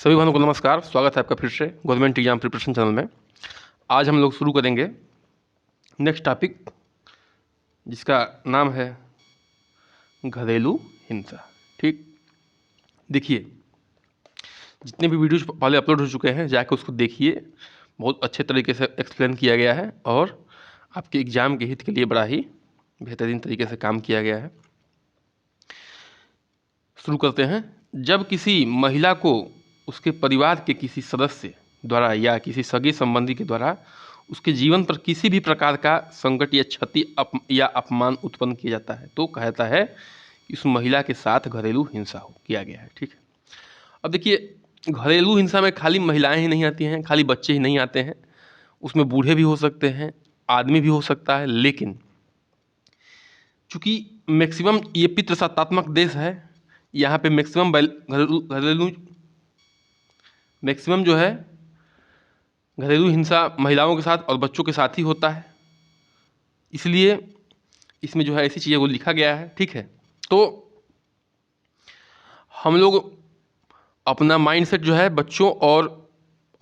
सभी भाइयों को नमस्कार। स्वागत है आपका फिर से गवर्नमेंट एग्जाम प्रिपरेशन चैनल में। आज हम लोग शुरू करेंगे नेक्स्ट टॉपिक, जिसका नाम है घरेलू हिंसा। ठीक, देखिए जितने भी वीडियोज पहले अपलोड हो चुके हैं जाकर उसको देखिए। बहुत अच्छे तरीके से एक्सप्लेन किया गया है और आपके एग्ज़ाम के हित के लिए बड़ा ही बेहतरीन तरीके से काम किया गया है। शुरू करते हैं। जब किसी महिला को उसके परिवार के किसी सदस्य द्वारा या किसी सगे संबंधी के द्वारा उसके जीवन पर किसी भी प्रकार का संकट या क्षति या अपमान उत्पन्न किया जाता है तो कहता है कि उस महिला के साथ घरेलू हिंसा हो किया गया है। ठीक है, अब देखिए घरेलू हिंसा में खाली महिलाएं ही नहीं आती हैं, खाली बच्चे ही नहीं आते हैं, उसमें बूढ़े भी हो सकते हैं, आदमी भी हो सकता है। लेकिन चूँकि मैक्सिमम ये पितृसत्तात्मक देश है, यहाँ पे मैक्सिमम घरेलू मैक्सिमम जो है घरेलू हिंसा महिलाओं के साथ और बच्चों के साथ ही होता है, इसलिए इसमें जो है ऐसी चीज़ों को लिखा गया है। ठीक है, तो हम लोग अपना माइंडसेट जो है बच्चों और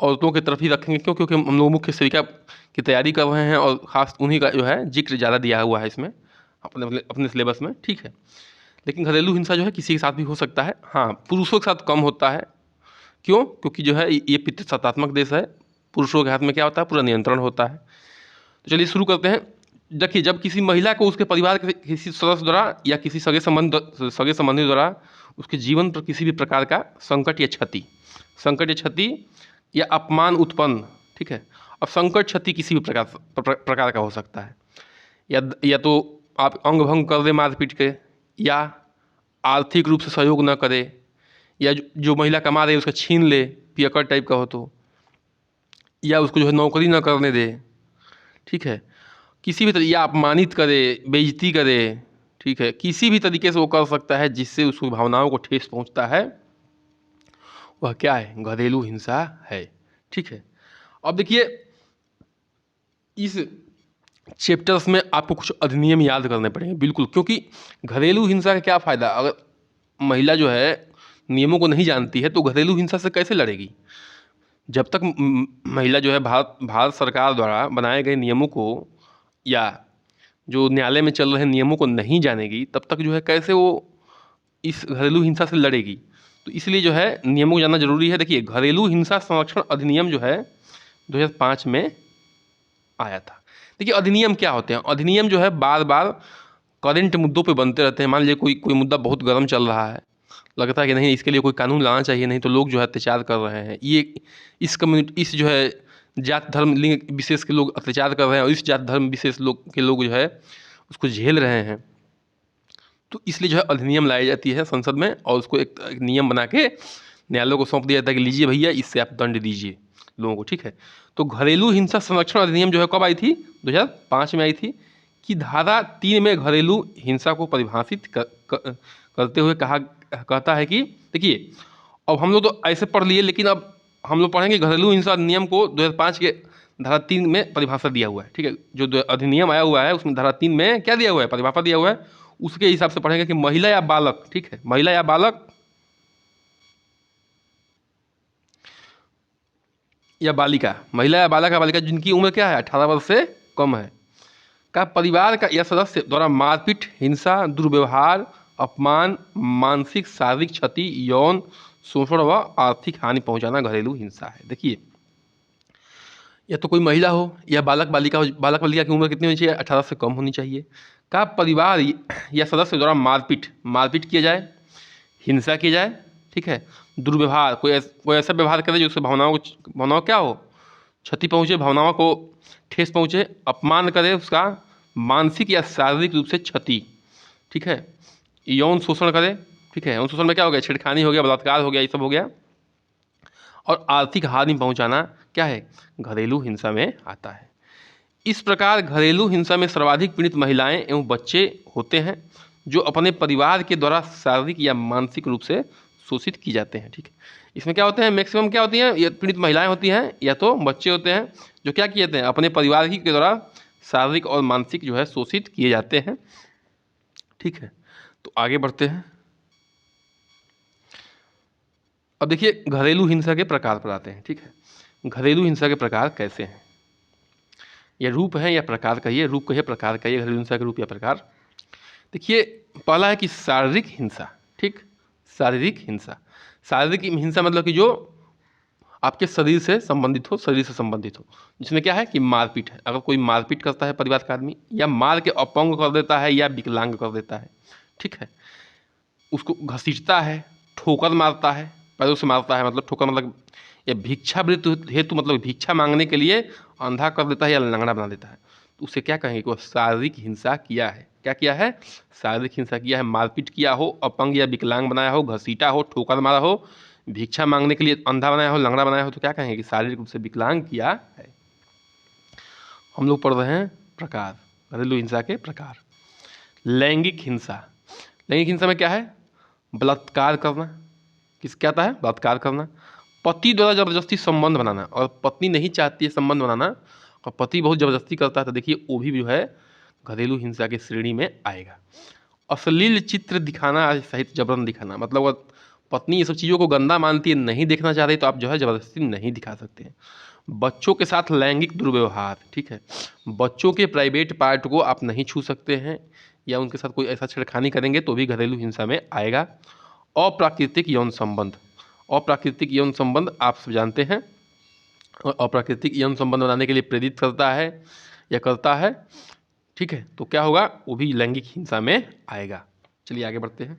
औरतों की तरफ ही रखेंगे। क्यों? क्योंकि हम लोग मुख्य सेविका की तैयारी कर रहे हैं और ख़ास उन्हीं का जो है जिक्र ज़्यादा दिया हुआ है इसमें अपने अपने अपने सिलेबस में। ठीक है, लेकिन घरेलू हिंसा जो है किसी के साथ भी हो सकता है। हाँ, पुरुषों के साथ कम होता है। क्यों? क्योंकि जो है ये पितृसत्तात्मक देश है, पुरुषों के हाथ में क्या होता है, पूरा नियंत्रण होता है। तो चलिए शुरू करते हैं। देखिए, जब किसी महिला को उसके परिवार के किसी सदस्य द्वारा या किसी सगे संबंधी द्वारा उसके जीवन पर किसी भी प्रकार का संकट या क्षति या अपमान उत्पन्न, ठीक है, अब संकट क्षति किसी भी प्रकार का हो सकता है। या तो आप अंग भंग कर दे मारपीट के, या आर्थिक रूप से सहयोग न करे, या जो महिला कमा रही है उसका छीन ले, पियक्कड़ टाइप का हो तो, या उसको जो है नौकरी न करने दे। ठीक है, किसी भी या अपमानित करे, बेइज्जती करे। ठीक है, किसी भी तरीके से वो कर सकता है जिससे उसकी भावनाओं को ठेस पहुंचता है, वह क्या है, घरेलू हिंसा है। ठीक है, अब देखिए इस चैप्टर्स में आपको कुछ अधिनियम याद करने पड़ेंगे बिल्कुल, क्योंकि घरेलू हिंसा का क्या फ़ायदा, अगर महिला जो है नियमों को नहीं जानती है तो घरेलू हिंसा से कैसे लड़ेगी। जब तक महिला जो है भारत सरकार द्वारा बनाए गए नियमों को या जो न्यायालय में चल रहे नियमों को नहीं जानेगी, तब तक जो है कैसे वो इस घरेलू हिंसा से लड़ेगी। तो इसलिए जो है नियमों को जानना जरूरी है। देखिए, घरेलू हिंसा संरक्षण अधिनियम जो है 2005 में आया था। देखिए, अधिनियम क्या होते हैं, अधिनियम जो है बार बार करंट मुद्दों पे बनते रहते हैं। मान लीजिए कोई मुद्दा बहुत गर्म चल रहा है, लगता है कि नहीं इसके लिए कोई कानून लाना चाहिए, नहीं तो लोग जो है अत्याचार कर रहे हैं, ये इस कम्युनिटी, इस जो है जात धर्म लिंग विशेष के लोग अत्याचार कर रहे हैं और इस जात धर्म विशेष लोग जो है उसको झेल रहे हैं। तो इसलिए जो है अधिनियम लाई जाती है संसद में और उसको एक नियम बना के न्यायालय को सौंप दिया जाता है कि लीजिए भैया, इससे आप दंड दीजिए लोगों को। ठीक है, तो घरेलू हिंसा संरक्षण अधिनियम जो है कब आई थी, 2005 में आई थी। कि धारा 3 में घरेलू हिंसा को परिभाषित करते हुए कहता है कि देखिए, अब हम लोग तो ऐसे पढ़ लिए, लेकिन अब हम लोग पढ़ेंगे घरेलू हिंसा अधिनियम को 2005 के धारा 3 में परिभाषा दिया हुआ है। ठीक है, जो अधिनियम आया हुआ है उसमें धारा 3 में क्या दिया हुआ है, परिभाषा दिया हुआ है। उसके हिसाब से पढ़ेंगे कि महिला या बालक, ठीक है, महिला या बालक या बालिका, महिला या बालक या बालिका जिनकी उम्र क्या है 18 वर्ष से कम है, का परिवार का या सदस्य द्वारा मारपीट, हिंसा, दुर्व्यवहार, अपमान, मानसिक शारीरिक क्षति, यौन शोषण व आर्थिक हानि पहुंचाना घरेलू हिंसा है। देखिए, या तो कोई महिला हो या बालक बालिका हो, बालक बालिका की उम्र कितनी होनी चाहिए, 18 से कम होनी चाहिए। का परिवार या सदस्य द्वारा मारपीट किया जाए, हिंसा की जाए, ठीक है, दुर्व्यवहार, कोई ऐसा व्यवहार करे जो उससे भावनाओं क्या हो, क्षति पहुँचे, भावनाओं को ठेस पहुँचे, अपमान करे उसका, मानसिक या शारीरिक रूप से क्षति, ठीक है, यौन शोषण करे। ठीक है, यौन शोषण में क्या हो गया, छेड़खानी हो गया, बलात्कार हो गया, ये सब हो गया। और आर्थिक हानि पहुंचाना क्या है, घरेलू हिंसा में आता है। इस प्रकार घरेलू हिंसा में सर्वाधिक पीड़ित महिलाएं एवं बच्चे होते हैं जो अपने परिवार के द्वारा शारीरिक या मानसिक रूप से शोषित की जाते हैं। ठीक है, इसमें क्या होते हैं, मैक्सिमम क्या होती हैं, ये पीड़ित महिलाएं होती हैं या तो बच्चे होते हैं जो क्या किए जाते हैं, अपने परिवार ही के द्वारा शारीरिक और मानसिक जो है शोषित किए जाते हैं। ठीक है, तो आगे बढ़ते हैं। अब देखिए घरेलू हिंसा के प्रकार पर आते हैं, ठीक है। घरेलू हिंसा के प्रकार कैसे हैं, या रूप है या प्रकार कहिए, रूप कहिए प्रकार कहिए, घरेलू हिंसा के रूप या प्रकार। देखिए पहला है कि शारीरिक हिंसा, ठीक। शारीरिक हिंसा, शारीरिक हिंसा मतलब कि जो आपके शरीर से संबंधित हो, शरीर से संबंधित हो, जिसमें क्या है कि मारपीट है। अगर कोई मारपीट करता है परिवार का आदमी, या मार के अपंग कर देता है या विकलांग कर देता है, ठीक है, उसको घसीटता है, ठोकर मारता है, पैरों से मारता है, मतलब ठोकर मतलब, या भिक्षावृत्ति हेतु मतलब भिक्षा मांगने के लिए अंधा कर देता है या लंगड़ा बना देता है, तो उसे क्या कहेंगे कि वो शारीरिक हिंसा किया है। क्या किया है, शारीरिक हिंसा किया है। मारपीट किया हो, अपंग या विकलांग बनाया हो, घसीटा हो, ठोकर मारा हो, भिक्षा मांगने के लिए अंधा बनाया हो, लंगड़ा बनाया हो, तो क्या कहेंगे कि शारीरिक रूप से विकलांग किया है। हम लोग पढ़ रहे हैं प्रकार, घरेलू हिंसा के प्रकार। लैंगिक हिंसा, लैंगिक हिंसा में क्या है, बलात्कार करना। किस क्या आता है, बलात्कार करना, पति द्वारा जबरदस्ती संबंध बनाना, और पत्नी नहीं चाहती है संबंध बनाना और पति बहुत जबरदस्ती करता है, तो देखिए वो भी जो है घरेलू हिंसा की श्रेणी में आएगा। अश्लील चित्र दिखाना सहित जबरन दिखाना, मतलब अगर पत्नी ये सब चीज़ों को गंदा मानती है, नहीं देखना चाह रही, तो आप जो है जबरदस्ती नहीं दिखा सकते हैं। बच्चों के साथ लैंगिक दुर्व्यवहार, ठीक है, बच्चों के प्राइवेट पार्ट को आप नहीं छू सकते हैं, या उनके साथ कोई ऐसा छेड़खानी करेंगे तो भी घरेलू हिंसा में आएगा। अप्राकृतिक यौन संबंध, अप्राकृतिक यौन संबंध आप सब जानते हैं, और अप्राकृतिक यौन संबंध बनाने के लिए प्रेरित करता है या करता है, ठीक है, तो क्या होगा, वो भी लैंगिक हिंसा में आएगा। चलिए आगे बढ़ते हैं।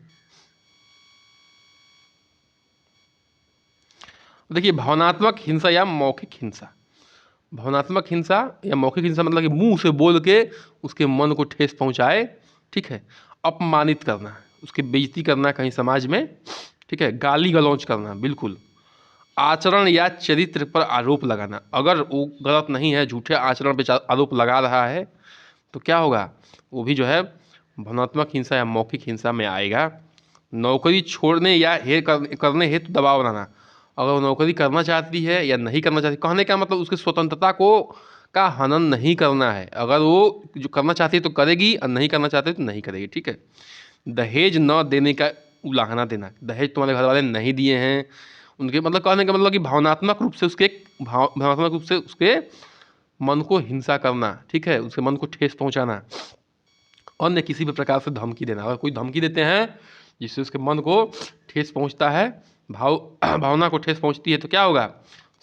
देखिए भावनात्मक हिंसा या मौखिक हिंसा, भावनात्मक हिंसा या मौखिक हिंसा मतलब कि मुंह से बोल के उसके मन को ठेस पहुंचाए, ठीक है, अपमानित करना, उसकी बेइज्जती करना कहीं समाज में, ठीक है, गाली गलौज करना, बिल्कुल। आचरण या चरित्र पर आरोप लगाना, अगर वो गलत नहीं है, झूठे आचरण पर आरोप लगा रहा है, तो क्या होगा, वो भी जो है भावनात्मक हिंसा या मौखिक हिंसा में आएगा। नौकरी छोड़ने या करने हेतु दबाव बनाना, अगर वो नौकरी करना चाहती है या नहीं करना चाहती, कहने का मतलब उसकी स्वतंत्रता को का हनन नहीं करना है। अगर वो जो करना चाहती है तो करेगी, और नहीं करना चाहती तो नहीं करेगी, ठीक है। दहेज न देने का उलाहना देना, दहेज तुम्हारे घर वाले नहीं दिए हैं, उनके मतलब कहने का मतलब कि भावनात्मक रूप से उसके भावनात्मक रूप से उसके मन को हिंसा करना, ठीक है, उसके मन को ठेस पहुंचाना। अन्य किसी भी प्रकार से धमकी देना, अगर कोई धमकी देते हैं जिससे उसके मन को ठेस पहुंचता है, भावना को ठेस पहुंचती है, तो क्या होगा,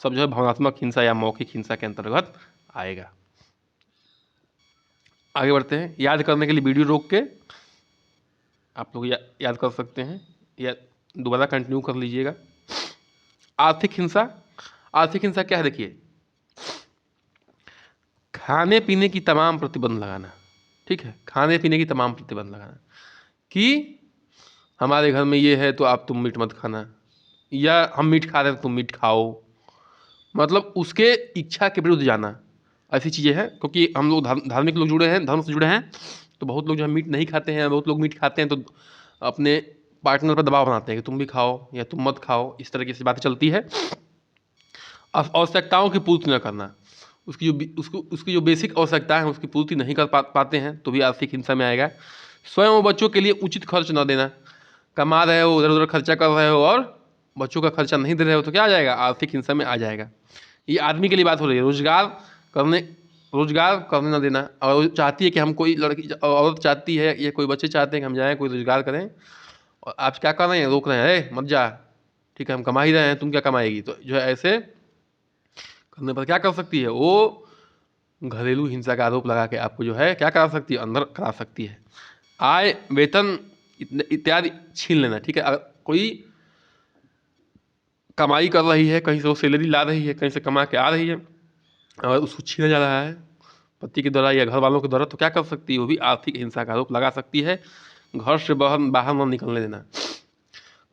सब जो है भावनात्मक हिंसा या मौखिक हिंसा के अंतर्गत आएगा। आगे बढ़ते हैं। याद करने के लिए वीडियो रोक के आप लोग याद कर सकते हैं, या दोबारा कंटिन्यू कर लीजिएगा। आर्थिक हिंसा, आर्थिक हिंसा क्या है, देखिए खाने पीने की तमाम प्रतिबंध लगाना, ठीक है, खाने पीने की तमाम प्रतिबंध लगाना, कि हमारे घर में ये है तो आप तुम मीट मत खाना, या हम मीट खा रहे हैं तो तुम मीट खाओ, मतलब उसके इच्छा के विरुद्ध जाना, ऐसी चीज़ें हैं। क्योंकि हम लोग धार्मिक लोग जुड़े हैं, धर्म से जुड़े हैं, तो बहुत लोग जो है मीट नहीं खाते हैं, बहुत लोग मीट खाते हैं तो अपने पार्टनर पर दबाव बनाते हैं कि तुम भी खाओ या तुम मत खाओ, इस तरह की सी बातें चलती है। आवश्यकताओं की पूर्ति न करना, उसकी जो बेसिक आवश्यकताएं हैं उसकी पूर्ति नहीं कर पाते हैं, तो भी आर्थिक हिंसा में आएगा। स्वयं और बच्चों के लिए उचित खर्च न देना, कमा रहे हो, उधर उधर खर्चा कर रहे हो और बच्चों का खर्चा नहीं दे रहे हो, तो क्या आ जाएगा, आर्थिक हिंसा में आ जाएगा। ये आदमी के लिए बात हो रही है, रोजगार करने न देना, और चाहती है कि हम कोई लड़की औरत चाहती है या कोई बच्चे चाहते हैं कि हम जाएँ कोई रोजगार करें, और आप क्या कर रहे हैं, रोक रहे हैं, मत जा, ठीक है, हम कमा ही रहे हैं, तुम क्या कमाएगी, तो जो है ऐसे करने पर क्या कर सकती है, वो घरेलू हिंसा का आरोप लगा के आपको जो है क्या करा सकती है, अंदर करा सकती है। आय, वेतन इत्यादि छीन लेना, ठीक है, अगर कोई कमाई कर रही है, कहीं से वो सैलरी ला रही है, कहीं से कमा के आ रही है, और उसको छीना जा रहा है पति के द्वारा या घर वालों के द्वारा, तो क्या कर सकती है, वो भी आर्थिक हिंसा का आरोप लगा सकती है। घर से बाहर न निकलने देना,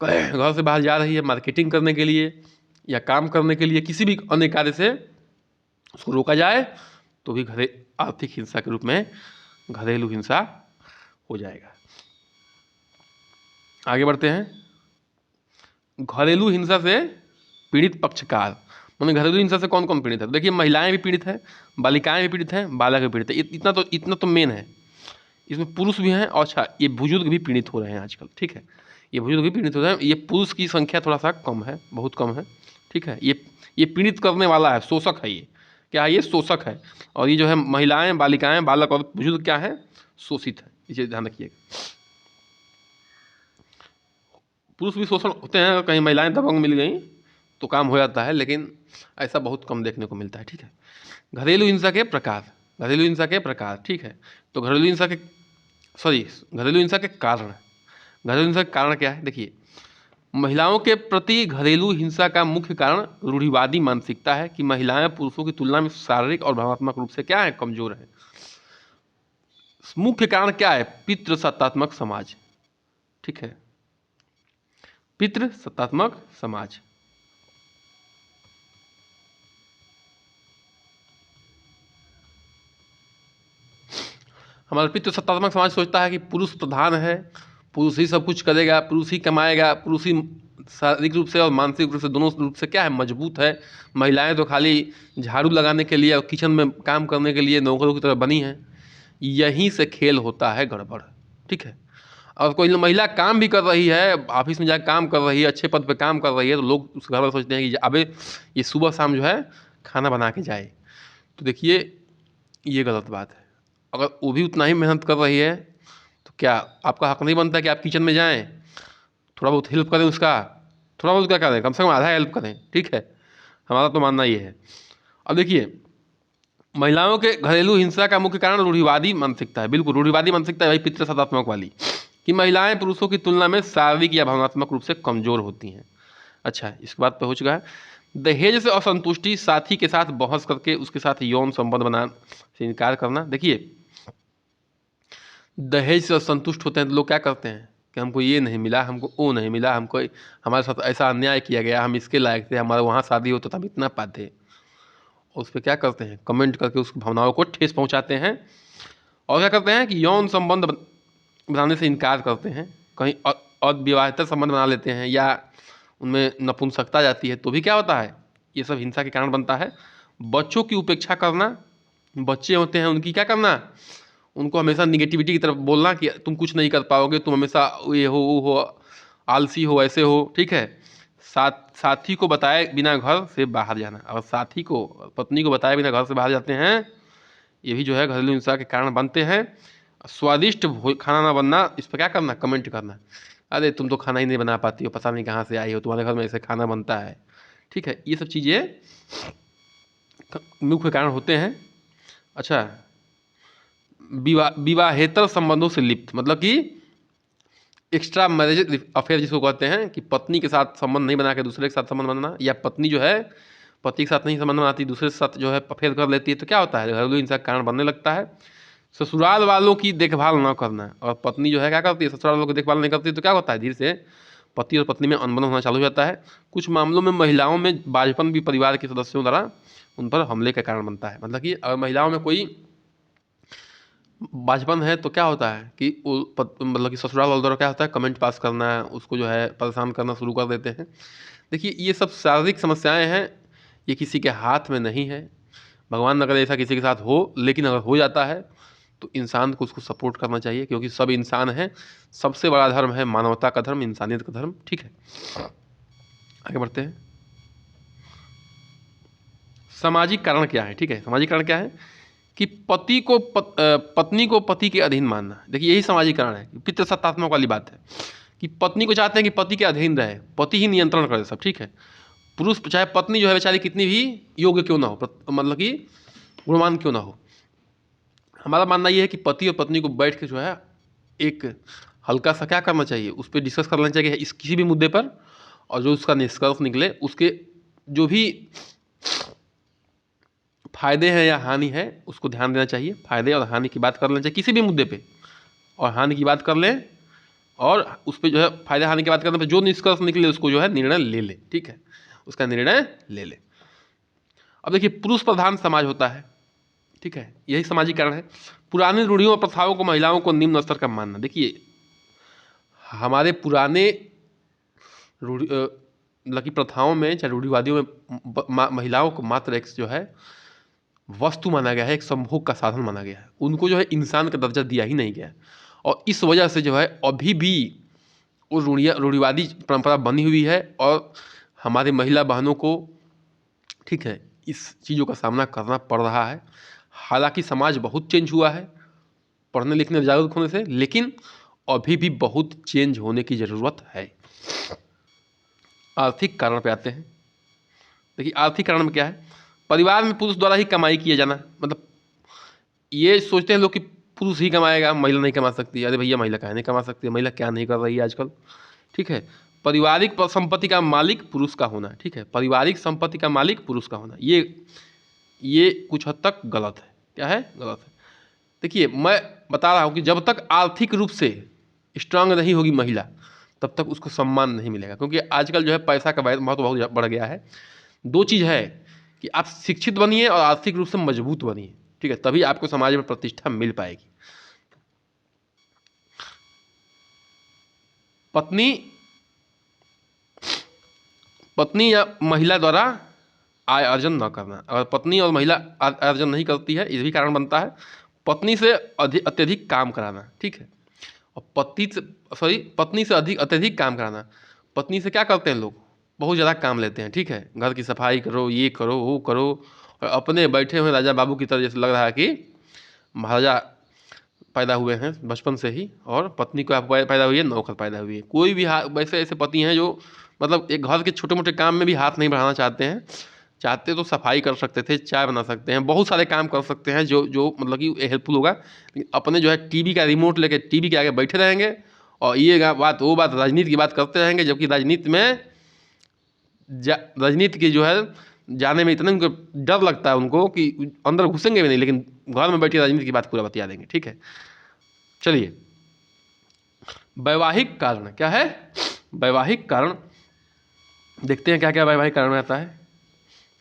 घर से बाहर जा रही है मार्केटिंग करने के लिए या काम करने के लिए, किसी भी अन्य कार्य से उसको रोका जाए, तो भी आर्थिक हिंसा के रूप में घरेलू हिंसा हो जाएगा। आगे बढ़ते हैं। घरेलू हिंसा से पीड़ित पक्षकार, मैंने घरेलू हिंसा से कौन कौन पीड़ित है, तो देखिए महिलाएं भी पीड़ित हैं, बालिकाएं भी पीड़ित हैं, बालक भी पीड़ित है, इतना तो मेन है। इसमें पुरुष भी हैं, और अच्छा ये बुजुर्ग भी पीड़ित हो रहे हैं आजकल, ठीक है, ये बुजुर्ग भी पीड़ित होते हैं। ये पुरुष की संख्या थोड़ा सा कम है, बहुत कम है, ठीक है। ये पीड़ित करने वाला है, शोषक है ये। क्या है? ये शोषक है। और ये जो है महिलाएं, बालिकाएं, बालक और बुजुर्ग क्या है? शोषित है। इसे ध्यान रखिएगा। पुरुष भी शोषण होते हैं, अगर कहीं महिलाएं दबंग मिल गई तो काम हो जाता है, लेकिन ऐसा बहुत कम देखने को मिलता है, ठीक है। घरेलू हिंसा के प्रकार, घरेलू हिंसा के प्रकार, ठीक है। तो घरेलू हिंसा के घरेलू हिंसा के कारण, घरेलू हिंसा के कारण क्या है? देखिए, महिलाओं के प्रति घरेलू हिंसा का मुख्य कारण रूढ़िवादी मानसिकता है कि महिलाएं पुरुषों की तुलना में शारीरिक और भावनात्मक रूप से क्या है? कमजोर है। मुख्य कारण क्या है? पितृसत्तात्मक समाज, ठीक है, पितृसत्तात्मक समाज। हमारा पितृसत्तात्मक समाज सोचता है कि पुरुष प्रधान है, पुरुष ही सब कुछ करेगा, पुरुष ही कमाएगा, पुरुष ही शारीरिक रूप से और मानसिक रूप से, दोनों रूप से क्या है? मजबूत है। महिलाएं तो खाली झाड़ू लगाने के लिए और किचन में काम करने के लिए नौकरों की तरह बनी हैं। यहीं से खेल होता है गड़बड़, ठीक है। और कोई महिला काम भी कर रही है, ऑफिस में जाकर काम कर रही है, अच्छे पद पे काम कर रही है, तो लोग उस घर में सोचते हैं कि अबे ये सुबह शाम जो है खाना बना के जाए। तो देखिए, ये गलत बात है। अगर वो भी उतना ही मेहनत कर रही है तो क्या आपका हक नहीं बनता कि आप किचन में जाएं, थोड़ा बहुत हेल्प करें उसका? थोड़ा बहुत क्या करें, कम से कम आधा हेल्प करें, ठीक है। हमारा तो मानना ये है। अब देखिए, महिलाओं के घरेलू हिंसा का मुख्य कारण रूढ़िवादी मानसिकता है। बिल्कुल रूढ़िवादी मानसिकता है भाई, पितृसत्तात्मक वाली, कि महिलाएं पुरुषों की तुलना में शारीरिक या भावनात्मक रूप से कमजोर होती हैं। अच्छा, इस बात पे हो चुका है। दहेज से असंतुष्टि, साथी के साथ बहस करके उसके साथ यौन संबंध बनाने से इनकार करना। देखिए, दहेज से असंतुष्ट होते हैं तो लोग क्या करते हैं कि हमको ये नहीं मिला, हमको वो नहीं मिला, हमको हमारे साथ ऐसा अन्याय किया गया, हम इसके लायक थे, हमारे वहाँ शादी होता तो हम इतना पाते। और उस पर क्या करते हैं? कमेंट करके उस भावनाओं को ठेस पहुँचाते हैं। और क्या करते हैं कि यौन संबंध बनाने से इनकार करते हैं, कहीं अविवाहितर संबंध बना लेते हैं, या उनमें नपुंसकता जाती है, तो भी क्या होता है? ये सब हिंसा के कारण बनता है। बच्चों की उपेक्षा करना, बच्चे होते हैं उनकी क्या करना? उनको हमेशा निगेटिविटी की तरफ बोलना कि तुम कुछ नहीं कर पाओगे, तुम हमेशा ये हो, वो हो, आलसी हो, ऐसे हो, ठीक है। साथी को बताए बिना घर से बाहर जाना, और साथी को, पत्नी को बताए बिना घर से बाहर जाते हैं, ये भी जो है घरेलू हिंसा के कारण बनते हैं। स्वादिष्ट खाना ना बनना, इस पर क्या करना? कमेंट करना, अरे तुम तो खाना ही नहीं बना पाती हो, पता नहीं कहाँ से आई हो, तुम्हारे घर में ऐसे खाना बनता है, ठीक है। ये सब चीज़ें मुख्य कारण होते हैं। अच्छा, विवाहेतर संबंधों से लिप्त, मतलब कि एक्स्ट्रा मैरिज अफेयर जिसको कहते हैं, कि पत्नी के साथ संबंध नहीं बना के दूसरे के साथ संबंध बनाना, या पत्नी जो है पति के साथ नहीं संबंध बनाती, दूसरे के साथ जो है अफेयर कर लेती है, तो क्या होता है? घरेलू हिंसा का कारण बनने लगता है। ससुराल वालों की देखभाल न करना, और पत्नी जो है क्या करती है? ससुराल वालों की देखभाल नहीं करती, तो क्या होता है? धीरे से पति और पत्नी में अनबन होना चालू हो जाता है। कुछ मामलों में महिलाओं में बाझपन भी परिवार के सदस्यों द्वारा उन पर हमले का कारण बनता है। मतलब कि अगर महिलाओं में कोई बाझपन है तो क्या होता है कि वो मतलब कि ससुराल वालों द्वारा क्या होता है? कमेंट पास करना, उसको जो है परेशान करना शुरू कर देते हैं। देखिए, ये सब शारीरिक समस्याएं हैं, ये किसी के हाथ में नहीं है। भगवान न करे ऐसा किसी के साथ हो, लेकिन अगर हो जाता है तो इंसान को उसको सपोर्ट करना चाहिए, क्योंकि सब इंसान हैं। सबसे बड़ा धर्म है मानवता का धर्म, इंसानियत का धर्म, ठीक है। आगे बढ़ते हैं। सामाजिक कारण क्या है? ठीक है, सामाजिक कारण क्या है? कि पति को पत्नी को पति के अधीन मानना। देखिए, यही सामाजिक कारण है, पितृसत्तात्मक वाली बात है, कि पत्नी को चाहते हैं कि पति के अधीन रहे, पति ही नियंत्रण करे सब, ठीक है। पुरुष चाहे पत्नी जो है बेचारी कितनी भी योग्य क्यों ना हो, मतलब कि गुणवान क्यों ना हो, हमारा मानना ये है कि पति और पत्नी को बैठ के जो है एक हल्का सा क्या करना चाहिए, उस पर डिस्कस कर लेना चाहिए इस किसी भी मुद्दे पर, और जो उसका निष्कर्ष निकले, उसके जो भी फायदे हैं या हानि है उसको ध्यान देना चाहिए। फायदे और हानि की बात कर लेना चाहिए किसी भी मुद्दे पे, और हानि की बात कर लें, और उस पर जो है फायदे हानि की बात करने पर जो निष्कर्ष निकले उसको जो है निर्णय ले ले, ठीक है, उसका निर्णय ले ले। अब देखिए, पुरुष प्रधान समाज होता है, ठीक है, यही सामाजिक कारण है। पुरानी रूढ़ियों और प्रथाओं को महिलाओं को निम्न स्तर का मानना। देखिए, हमारे पुराने रूढ़ि मतलब कि प्रथाओं में, चाहे रूढ़िवादियों में महिलाओं को मात्र एक जो है वस्तु माना गया है, एक संभोग का साधन माना गया है, उनको जो है इंसान का दर्जा दिया ही नहीं गया। और इस वजह से जो है अभी भी वो रूढ़िवादी परंपरा बनी हुई है और हमारे महिला बहनों को, ठीक है, इस चीज़ों का सामना करना पड़ रहा है। हालांकि समाज बहुत चेंज हुआ है पढ़ने लिखने जागरूक होने से, लेकिन अभी भी बहुत चेंज होने की ज़रूरत है। आर्थिक कारण पे आते हैं। देखिए आर्थिक कारण में क्या है, परिवार में पुरुष द्वारा ही कमाई किया जाना, मतलब ये सोचते हैं लोग कि पुरुष ही कमाएगा, महिला नहीं कमा सकती। अरे भैया, महिला काहे नहीं कमा सकती है, महिला क्या नहीं कर रही है आजकल, ठीक है। पारिवारिक संपत्ति का मालिक पुरुष का होना, ठीक है, पारिवारिक संपत्ति का मालिक पुरुष का होना, ये कुछ हद तक गलत है। क्या है? गलत है। देखिए मैं बता रहा हूँ कि जब तक आर्थिक रूप से स्ट्रांग नहीं होगी महिला, तब तक उसको सम्मान नहीं मिलेगा, क्योंकि आजकल जो है पैसा का महत्व बहुत बढ़ गया है। दो चीज़ है कि आप शिक्षित बनिए और आर्थिक रूप से मजबूत बनिए, ठीक है, तभी आपको समाज में प्रतिष्ठा मिल पाएगी। पत्नी पत्नी या महिला द्वारा आय अर्जन न करना, अगर पत्नी और महिला आय अर्जन नहीं करती है, ये भी कारण बनता है। पत्नी से अत्यधिक काम कराना, ठीक है, और पत्नी से अत्यधिक काम कराना। पत्नी से क्या करते हैं लोग, बहुत ज़्यादा काम लेते हैं, ठीक है, घर की सफाई करो, ये करो, वो करो, और अपने बैठे हुए राजा बाबू की तरह जैसे लग रहा है कि महाराजा पैदा हुए हैं बचपन से ही, और पत्नी को आप पैदा हुई है नौकर पैदा हुई है। कोई भी वैसे ऐसे पति हैं जो मतलब एक घर के छोटे मोटे काम में भी हाथ नहीं बढ़ाना चाहते हैं। चाहते तो सफाई कर सकते थे, चाय बना सकते हैं, बहुत सारे काम कर सकते हैं जो जो मतलब कि हेल्पफुल होगा, लेकिन अपने जो है टीवी का रिमोट लेके टीवी के आगे बैठे रहेंगे और ये बात वो बात राजनीति की बात करते रहेंगे, जबकि राजनीति की जो है जाने में इतना उनको डर लगता है उनको कि अंदर घुसेंगे भी नहीं, लेकिन घर में बैठी राजनीति की बात पूरा बतिया देंगे, ठीक है। चलिए, वैवाहिक कारण क्या है? वैवाहिक कारण देखते हैं क्या क्या वैवाहिक कारण रहता है।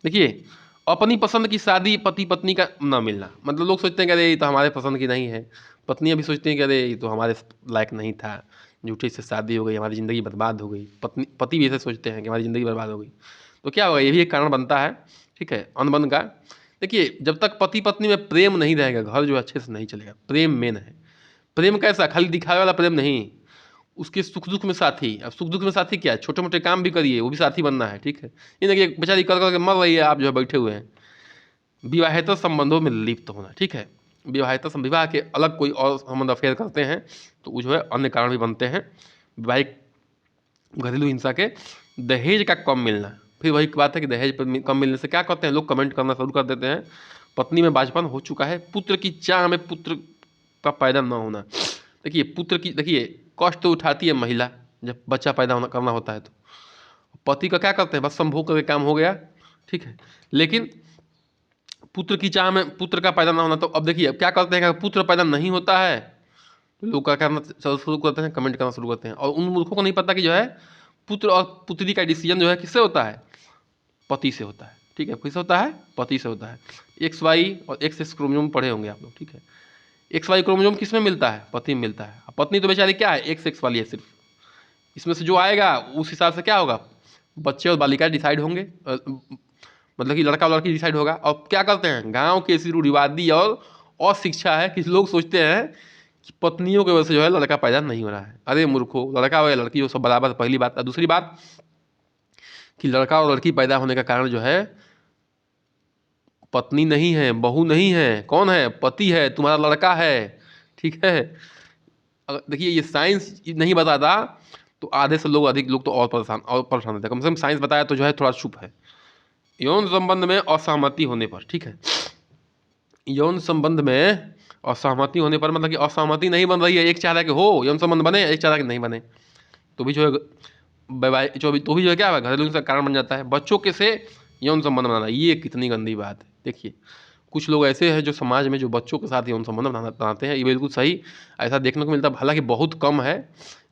देखिए, अपनी पसंद की शादी पति पत्नी का ना मिलना, मतलब लोग सोचते हैं कि अरे ये तो हमारे पसंद की नहीं है। पत्नियां भी सोचती हैं कि अरे ये तो हमारे लायक नहीं था, झूठी से शादी हो गई, हमारी ज़िंदगी बर्बाद हो गई। पति भी ऐसे सोचते हैं कि हमारी ज़िंदगी बर्बाद हो गई। तो क्या होगा, ये भी एक कारण बनता है, ठीक है, अनबन का। देखिए, जब तक पति पत्नी में प्रेम नहीं रहेगा, घर जो अच्छे से नहीं चलेगा। प्रेम मेन है। प्रेम कैसा, खाली दिखावे वाला प्रेम नहीं, उसके सुख दुख में साथी। अब सुख दुख में साथी क्या है, छोटे मोटे काम भी करिए, वो भी साथी बनना है, ठीक है। ये नहीं कि बेचारी कर करके मर रही है, आप जो है बैठे हुए हैं। विवाहेतर संबंधों में लिप्त होना, ठीक है, विवाहेतर विवाह के अलग कोई और संबंध अफेयर करते हैं तो वो जो है अन्य कारण भी बनते हैं वैवाहिक घरेलू हिंसा के। दहेज का कम मिलना, फिर वही बात है कि दहेज पर कम मिलने से क्या करते हैं लोग, कमेंट करना शुरू कर देते हैं, पत्नी में बाँझपन हो चुका है, पुत्र की चाह में पुत्र का पैदा न होना। देखिए पुत्र की, देखिए कष्ट तो उठाती है महिला जब बच्चा पैदा होना करना होता है, तो पति का क्या करते हैं, बस संभोग करके काम हो गया, ठीक है। लेकिन पुत्र की चाह में पुत्र का पैदा ना होना, तो अब देखिए अब क्या करते हैं कि अगर पुत्र पैदा नहीं होता है तो लोग क्या करना शुरू करते हैं, कमेंट करना शुरू करते हैं। और उन मूर्खों को नहीं पता कि जो है पुत्र और पुत्री का डिसीजन जो है किससे होता है, पति से होता है, ठीक है। किससे होता है, पति से होता है। एक्स वाई और एक्स एक्स क्रोमोसोम पढ़े होंगे आप लोग, ठीक है। एक्स वाई क्रोमोसोम किस में मिलता है, पति में मिलता है। पत्नी तो बेचारी क्या है, एक्स एक्स वाली है सिर्फ। इसमें से जो आएगा उस हिसाब से क्या होगा, बच्चे और बालिका डिसाइड होंगे, मतलब कि लड़का और लड़की डिसाइड होगा। और क्या करते हैं, गांव के ऐसी रूढ़िवादी और शिक्षा है कि लोग सोचते हैं कि पत्नियों की वजह से जो है लड़का पैदा नहीं हो रहा है। अरे मूर्खो, लड़का हो या लड़की हो सब बराबर, पहली बात। दूसरी बात कि लड़का और लड़की पैदा होने का कारण जो है पत्नी नहीं है, बहू नहीं है, कौन है, पति है, तुम्हारा लड़का है, ठीक है। देखिए ये साइंस नहीं बताता तो आधे से अधिक लोग तो और परेशान होते हैं। कम से कम साइंस बताया तो जो है थोड़ा चुप है। यौन संबंध में असहमति होने पर, ठीक है, यौन संबंध में असहमति होने पर, मतलब कि असहमति नहीं बन रही है, एक चाह रहा है कि हो यौन संबंध बने, एक चाह रहा है कि नहीं बने, तो भी जो है तो भी जो है क्या है, घरेलू हिंसा का कारण बन जाता है। बच्चों के से यौन संबंध बनाना, ये कितनी गंदी बात है। देखिए कुछ लोग ऐसे हैं जो समाज में जो बच्चों के साथ यौन संबंध बनाते हैं, ये बिल्कुल सही ऐसा देखने को मिलता है, हालांकि बहुत कम है।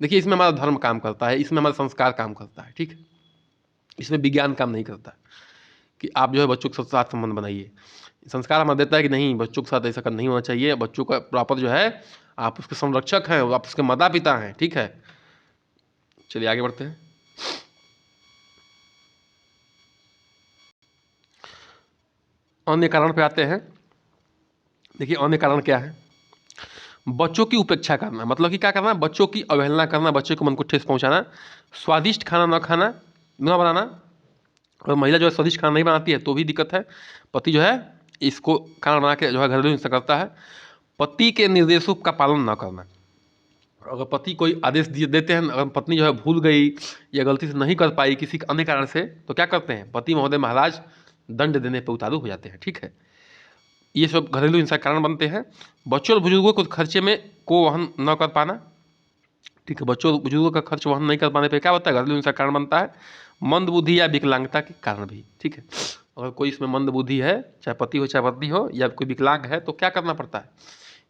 देखिए इसमें हमारा धर्म काम करता है, इसमें हमारा संस्कार काम करता है, ठीक है। इसमें विज्ञान काम नहीं करता कि आप जो है बच्चों के साथ संबंध बनाइए। संस्कार हमें देता है कि नहीं, बच्चों के साथ ऐसा नहीं होना चाहिए। बच्चों का प्रॉपर जो है आप उसके संरक्षक हैं, आप उसके माता पिता हैं, ठीक है। चलिए आगे बढ़ते हैं। अन्य कारण पे आते हैं। देखिए अन्य कारण क्या है, बच्चों की उपेक्षा करना, मतलब कि क्या करना, बच्चों की अवहेलना करना, बच्चों को मन को ठेस पहुंचाना, स्वादिष्ट खाना न खाना, न बनाना। और महिला जो है स्वादिष्ट खाना नहीं बनाती है तो भी दिक्कत है। पति जो है इसको खाना बना के जो है घरेलू हिंसा करता है। पति के निर्देशों का पालन न करना, अगर पति कोई आदेश दिए देते हैं, अगर पत्नी जो है भूल गई या गलती से नहीं कर पाई किसी अन्य कारण से, तो क्या करते हैं पति महोदय महाराज दंड देने पर उतारू हो जाते हैं। ठीक है, ये सब घरेलू हिंसा के कारण बनते हैं। बच्चों और बुजुर्गों को खर्चे में को वहन न कर पाना, ठीक है, बच्चों और बुजुर्गों का खर्च वहन नहीं कर पाने पे क्या होता है, घरेलू हिंसा का कारण बनता है। मंद बुद्धि या विकलांगता के कारण भी, ठीक है, अगर कोई इसमें मंद बुद्धि है, चाहे पति हो चाहे पत्नी हो, या कोई विकलांग है, तो क्या करना पड़ता है,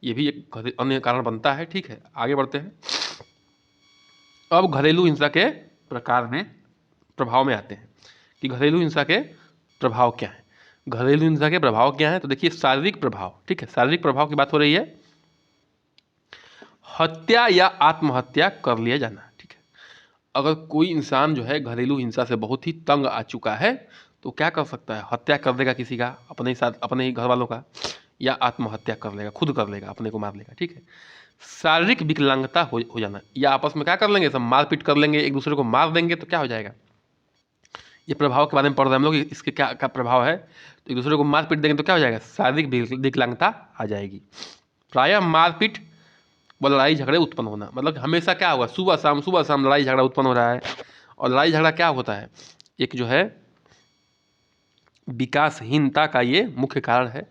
ये भी एक अन्य कारण बनता है। ठीक है, आगे बढ़ते हैं। अब घरेलू हिंसा के प्रकार में प्रभाव में आते हैं कि घरेलू हिंसा के प्रभाव क्या है। घरेलू हिंसा के प्रभाव क्या है, तो देखिए शारीरिक प्रभाव, ठीक है, शारीरिक प्रभाव की बात हो रही है। हत्या या आत्महत्या कर लिया जाना, ठीक है, अगर कोई इंसान जो है घरेलू हिंसा से बहुत ही तंग आ चुका है तो क्या कर सकता है, हत्या कर देगा किसी का, अपने ही साथ अपने ही घर वालों का, या आत्महत्या कर लेगा, खुद कर लेगा, अपने को मार लेगा। ठीक है, शारीरिक विकलांगता हो जाना, या आपस में क्या कर लेंगे, सब मारपीट कर लेंगे, एक दूसरे को मार देंगे, तो क्या हो जाएगा, ये प्रभाव के बारे में पढ़ रहे हैं हम लोग, इसके क्या क्या प्रभाव है, तो एक दूसरे को मारपीट देंगे तो क्या हो जाएगा, शारीरिक विकलांगता आ जाएगी। प्रायः मारपीट व लड़ाई झगड़े उत्पन्न होना, मतलब हमेशा क्या होगा, सुबह शाम लड़ाई झगड़ा उत्पन्न हो रहा है। और लड़ाई झगड़ा क्या होता है, एक जो है विकासहीनता का ये मुख्य कारण है।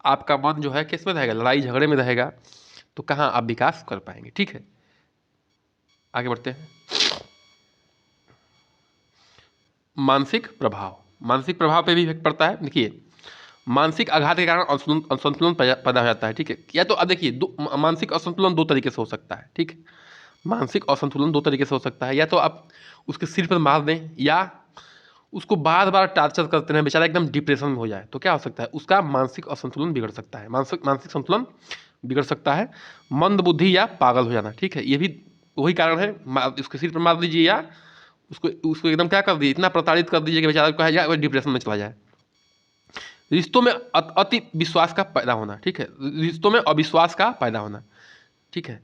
आपका मन जो है किस में रहेगा, लड़ाई झगड़े में रहेगा, तो कहाँ आप विकास कर पाएंगे। ठीक है, आगे बढ़ते हैं। मानसिक प्रभाव, मानसिक प्रभाव पे भी इफेक्ट पड़ता है। देखिए मानसिक आघात के कारण असंतुलन पैदा हो जाता है। ठीक है, या तो अब देखिए मानसिक असंतुलन दो तरीके से हो सकता है। ठीक है, मानसिक असंतुलन दो तरीके से हो सकता है, या तो आप उसके सिर पर मार दें, या उसको बार बार टार्चर करते रहें, बेचारा एकदम डिप्रेशन में हो जाए, तो क्या हो सकता है, उसका मानसिक असंतुलन बिगड़ सकता है, मानसिक संतुलन बिगड़ सकता है। मंद बुद्धि या पागल हो जाना, ठीक है, ये भी वही कारण है, उसके सिर पर मार दीजिए, या उसको उसको एकदम क्या कर दीजिए, इतना प्रताड़ित कर दीजिए कि बेचारा कहा जाए डिप्रेशन में चला जाए। रिश्तों में अति विश्वास का पैदा होना, ठीक है, रिश्तों में अविश्वास का पैदा होना। ठीक है,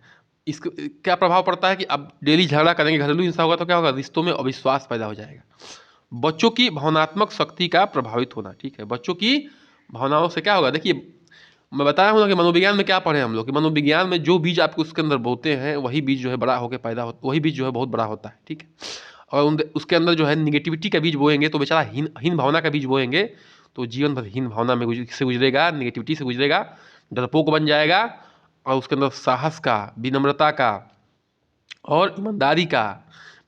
इसका क्या प्रभाव पड़ता है कि अब डेली झगड़ा करेंगे, घरेलू हिंसा होगा तो क्या होगा, रिश्तों में अविश्वास पैदा हो जाएगा। बच्चों की भावनात्मक शक्ति का प्रभावित होना, ठीक है, बच्चों की भावनाओं से क्या होगा, देखिए मैं बताया हूँ ना कि मनोविज्ञान में क्या पढ़े हम लोग, कि मनोविज्ञान में जो बीज आपको उसके अंदर बोते हैं वही बीज जो है बड़ा होकर पैदा हो, वही बीज जो है बहुत बड़ा होता है। ठीक है, और उसके अंदर जो है निगेटिविटी का बीज बोएंगे तो बेचारा हीन भावना का बीज बोएंगे, तो जीवन भर हीन भावना में से गुजरेगा, निगेटिविटी से गुजरेगा, डरपोक बन जाएगा। और उसके अंदर साहस का, विनम्रता का और ईमानदारी का,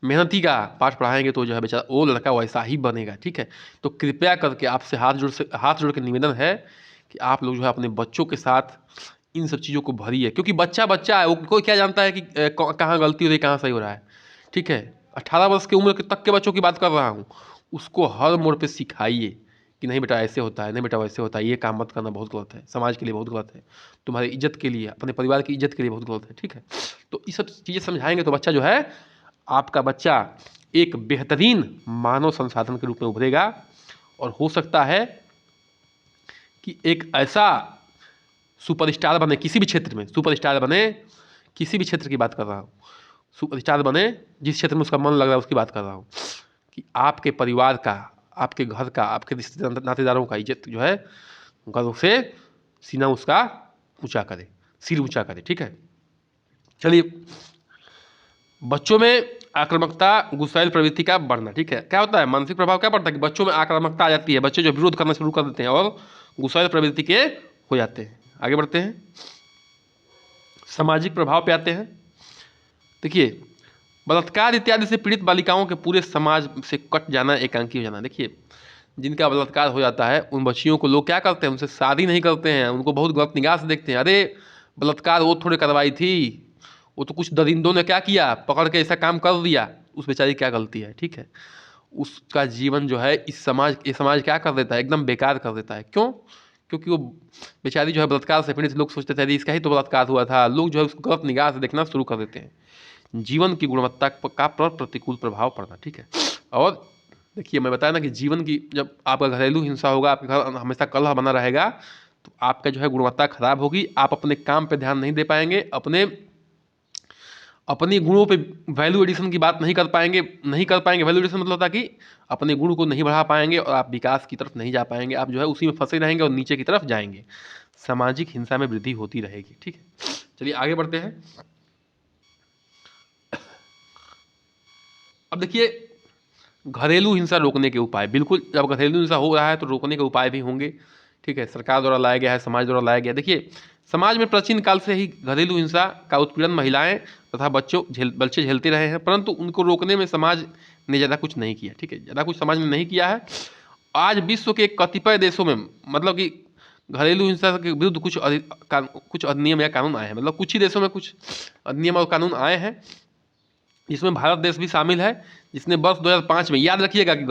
मेहनती का पाठ पढ़ाएंगे तो जो है बेचारा वो लड़का वैसा ही बनेगा। ठीक है, तो कृपया करके आपसे हाथ जोड़ के निवेदन है कि आप लोग जो है अपने बच्चों के साथ इन सब चीज़ों को भरिए, क्योंकि बच्चा बच्चा है, वो कोई क्या जानता है कि कहाँ गलती हो रही है, कहाँ सही हो रहा है। ठीक है, 18 वर्ष की उम्र तक के बच्चों की बात कर रहा हूँ, उसको हर मोड़ पे सिखाइए कि नहीं बेटा ऐसे होता है, नहीं बेटा वैसे होता है, ये काम मत करना, बहुत गलत है, समाज के लिए बहुत गलत है, तुम्हारी इज्जत के लिए, अपने परिवार की इज्जत के लिए बहुत गलत है। ठीक है, तो ये सब चीज़ें समझाएंगे तो बच्चा जो है, आपका बच्चा एक बेहतरीन मानव संसाधन के रूप में उभरेगा, और हो सकता है कि एक ऐसा सुपरस्टार बने किसी भी क्षेत्र में, सुपरस्टार बने, किसी भी क्षेत्र की बात कर रहा हूँ, सुपरस्टार बने जिस क्षेत्र में उसका मन लग रहा है उसकी बात कर रहा हूँ, कि आपके परिवार का, आपके घर का, आपके रिश्तेदार नातेदारों का इज्जत जो है गर्व से सीना उसका ऊंचा करे, सिर ऊंचा करे। ठीक है, चलिए, बच्चों में आक्रामकता, गुस्सैल प्रवृत्ति का बढ़ना। ठीक है, क्या होता है, मानसिक प्रभाव क्या पड़ता है कि बच्चों में आक्रामकता आ जाती है, बच्चे जो विरोध करना शुरू कर देते हैं और गुस्सैल प्रवृत्ति के हो जाते हैं। आगे बढ़ते हैं, सामाजिक प्रभाव पे आते हैं। देखिए बलात्कार इत्यादि से पीड़ित बालिकाओं के पूरे समाज से कट जाना, एकांकी हो जाना। देखिए जिनका बलात्कार हो जाता है उन बच्चियों को लोग क्या करते हैं, उनसे शादी नहीं करते हैं, उनको बहुत गलत निगाह से देखते हैं, अरे बलात्कार वो थोड़े करवाई थी, वो तो कुछ दरिंदों ने क्या किया, पकड़ के ऐसा काम कर दिया, उस बेचारी क्या गलती है। ठीक है, उसका जीवन जो है ये समाज क्या कर देता है, एकदम बेकार कर देता है। क्यों, क्योंकि वो बेचारी जो है बलात्कार से पीड़ित, लोग सोचते थे इसका ही तो बलात्कार हुआ था, लोग जो है उसको गलत निगाह से देखना शुरू कर देते हैं, जीवन की गुणवत्ता का प्रतिकूल प्रभाव पड़ना। ठीक है, और देखिए मैं बताया ना कि जीवन की, जब आपका घरेलू हिंसा होगा, आपके घर हमेशा कलह बना रहेगा, तो आपका जो है गुणवत्ता खराब होगी, आप अपने काम पे ध्यान नहीं दे पाएंगे, अपने गुणों पे वैल्यू एडिशन की बात नहीं कर पाएंगे। वैल्यू एडिशन मतलब होता है कि अपने गुण को नहीं बढ़ा पाएंगे और आप विकास की तरफ नहीं जा पाएंगे, आप जो है उसी में फंसे रहेंगे और नीचे की तरफ जाएंगे, सामाजिक हिंसा में वृद्धि होती रहेगी। ठीक है, चलिए आगे बढ़ते हैं। अब देखिए घरेलू हिंसा रोकने के उपाय, बिल्कुल जब घरेलू हिंसा हो रहा है तो रोकने के उपाय भी होंगे। ठीक है, सरकार द्वारा लाया गया है, समाज द्वारा लाया गया। देखिए समाज में प्राचीन काल से ही घरेलू हिंसा का उत्पीड़न महिलाएं तथा बच्चे झेलते रहे हैं, परंतु उनको रोकने में समाज ने ज़्यादा कुछ नहीं किया। ठीक है, ज़्यादा कुछ समाज ने नहीं किया है। आज विश्व के कतिपय देशों में मतलब कि घरेलू हिंसा के विरुद्ध कुछ अधिनियम या कानून आए हैं, मतलब कुछ ही देशों में कुछ अधिनियम और कानून आए हैं, जिसमें भारत देश भी शामिल है, जिसने वर्ष 2005 में, याद रखिएगा कि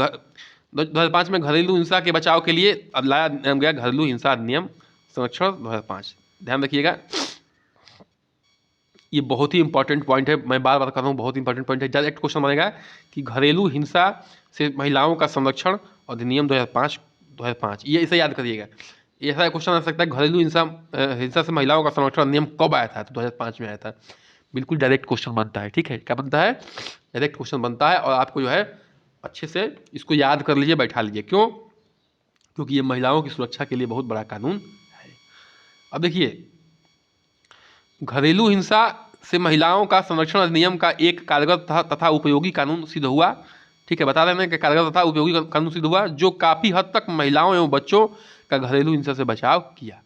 2005 में घरेलू हिंसा के बचाव के लिए लाया गया घरेलू हिंसा अधिनियम संरक्षण 2005, ध्यान रखिएगा। ये बहुत ही इंपॉर्टेंट पॉइंट है, मैं बार बार कर रहा हूँ, बहुत इंपॉर्टेंट पॉइंट है। डायरेक्ट क्वेश्चन बनेगा कि घरेलू हिंसा से महिलाओं का संरक्षण अधिनियम 2005, ये इसे याद करिएगा। ऐसा क्वेश्चन आ सकता है घरेलू हिंसा से महिलाओं का संरक्षण अधिनियम कब आया था, तो 2005 में आया था। बिल्कुल डायरेक्ट क्वेश्चन बनता है। ठीक है, क्या बनता है, डायरेक्ट क्वेश्चन बनता है, और आपको जो है अच्छे से इसको याद कर लीजिए, बैठा लीजिए। क्यों? क्योंकि ये महिलाओं की सुरक्षा के लिए बहुत बड़ा कानून है। अब देखिए घरेलू हिंसा से महिलाओं का संरक्षण अधिनियम का एक कारगर तथा उपयोगी कानून सिद्ध हुआ। ठीक है, बता रहे हैं कि कारगर तथा उपयोगी कानून सिद्ध हुआ जो काफ़ी हद तक महिलाओं एवं बच्चों का घरेलू हिंसा से बचाव किया।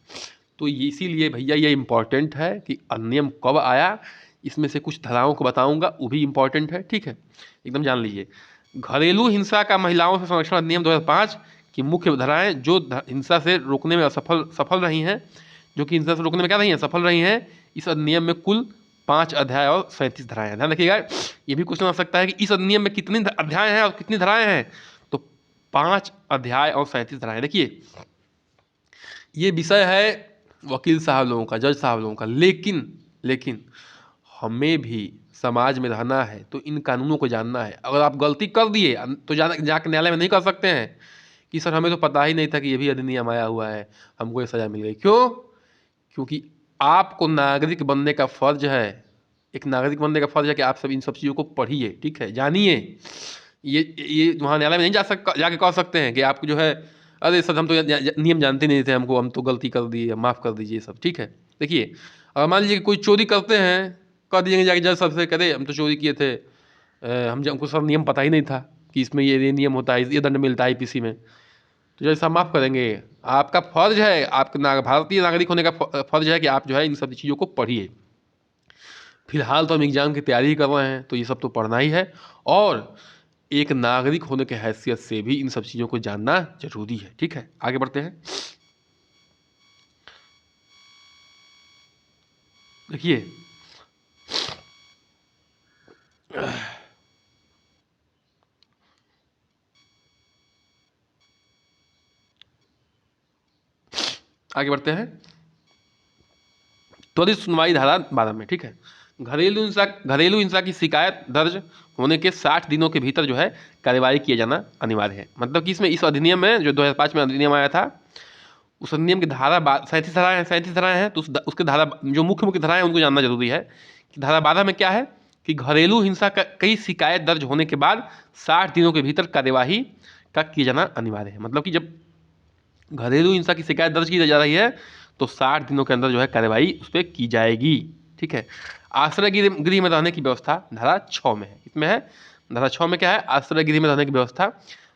तो इसीलिए भैया ये इम्पॉर्टेंट है कि अधिनियम कब आया, इसमें से कुछ धाराओं को बताऊंगा, वो भी इम्पॉर्टेंट है। ठीक है, एकदम जान लीजिए। घरेलू हिंसा का महिलाओं से संरक्षण अधिनियम 2005 की मुख्य धाराएं जो हिंसा से रोकने में सफल रही हैं, जो कि हिंसा से रोकने में क्या रही हैं, सफल रही हैं। इस अधिनियम में कुल 5 अध्याय और 37 धाराएं हैं। ध्यान रखिएगा, ये भी क्वेश्चन आ सकता है कि इस अधिनियम में कितने अध्याय हैं और कितनी धाराएं हैं, तो 5 अध्याय और 37 धाराएं। देखिए ये विषय है वकील साहब लोगों का, जज साहब लोगों का, लेकिन हमें भी समाज में रहना है तो इन कानूनों को जानना है। अगर आप गलती कर दिए तो जाकर न्यायालय में नहीं कर सकते हैं कि सर हमें तो पता ही नहीं था कि ये भी अधिनियम आया हुआ है, हमको ये सज़ा मिल गई। क्यों? क्योंकि आपको नागरिक बनने का फर्ज है, एक नागरिक बनने का फर्ज है कि आप सब इन सब चीज़ों को पढ़िए, ठीक है, जानिए। ये वहाँ न्यायालय में नहीं जाके कह सकते हैं कि आपको जो है अरे सर हम तो नियम जानते नहीं थे, हम तो गलती कर दिए, माफ़ कर दीजिए सब। ठीक है, देखिए अगर मान लीजिए कोई चोरी करते हैं, कह दीजिएंगे जाके जज साहब से, कह हम तो चोरी किए थे, हमको सर नियम पता ही नहीं था कि इसमें ये नियम होता है, ये दंड मिलता है IPC में, तो जज साहब माफ़ करेंगे। आपका फ़र्ज है, आपका भारतीय नागरिक होने का फ़र्ज है कि आप जो है इन सब चीज़ों को पढ़िए। फिलहाल तो हम एग्ज़ाम की तैयारी कर रहे हैं तो ये सब तो पढ़ना ही है, और एक नागरिक होने के हैसियत से भी इन सब चीज़ों को जानना जरूरी है। ठीक है, आगे बढ़ते हैं। देखिए आगे बढ़ते हैं त्वरित सुनवाई धारा 12 में। ठीक है, घरेलू हिंसा की शिकायत दर्ज होने के 60 दिनों के भीतर जो है कार्रवाई किया जाना अनिवार्य है। मतलब कि इसमें इस अधिनियम में जो 2005 में अधिनियम आया था, उस अधिनियम की धारा 37 धाराएं हैं, तो उसके धारा जो मुख्य धाराएं उनको जानना जरूरी है कि धारा 12 में क्या है कि घरेलू हिंसा का कई शिकायत दर्ज होने के बाद 60 दिनों के भीतर कार्यवाही का किया जाना अनिवार्य है। मतलब कि जब घरेलू हिंसा की शिकायत दर्ज की जा रही है तो 60 दिनों के अंदर जो है कार्रवाई उस पर की जाएगी। ठीक है, आश्रय गृह में रहने की व्यवस्था धारा 6 में है। इसमें है धारा 6 में क्या है, आश्रय गृह में रहने की व्यवस्था।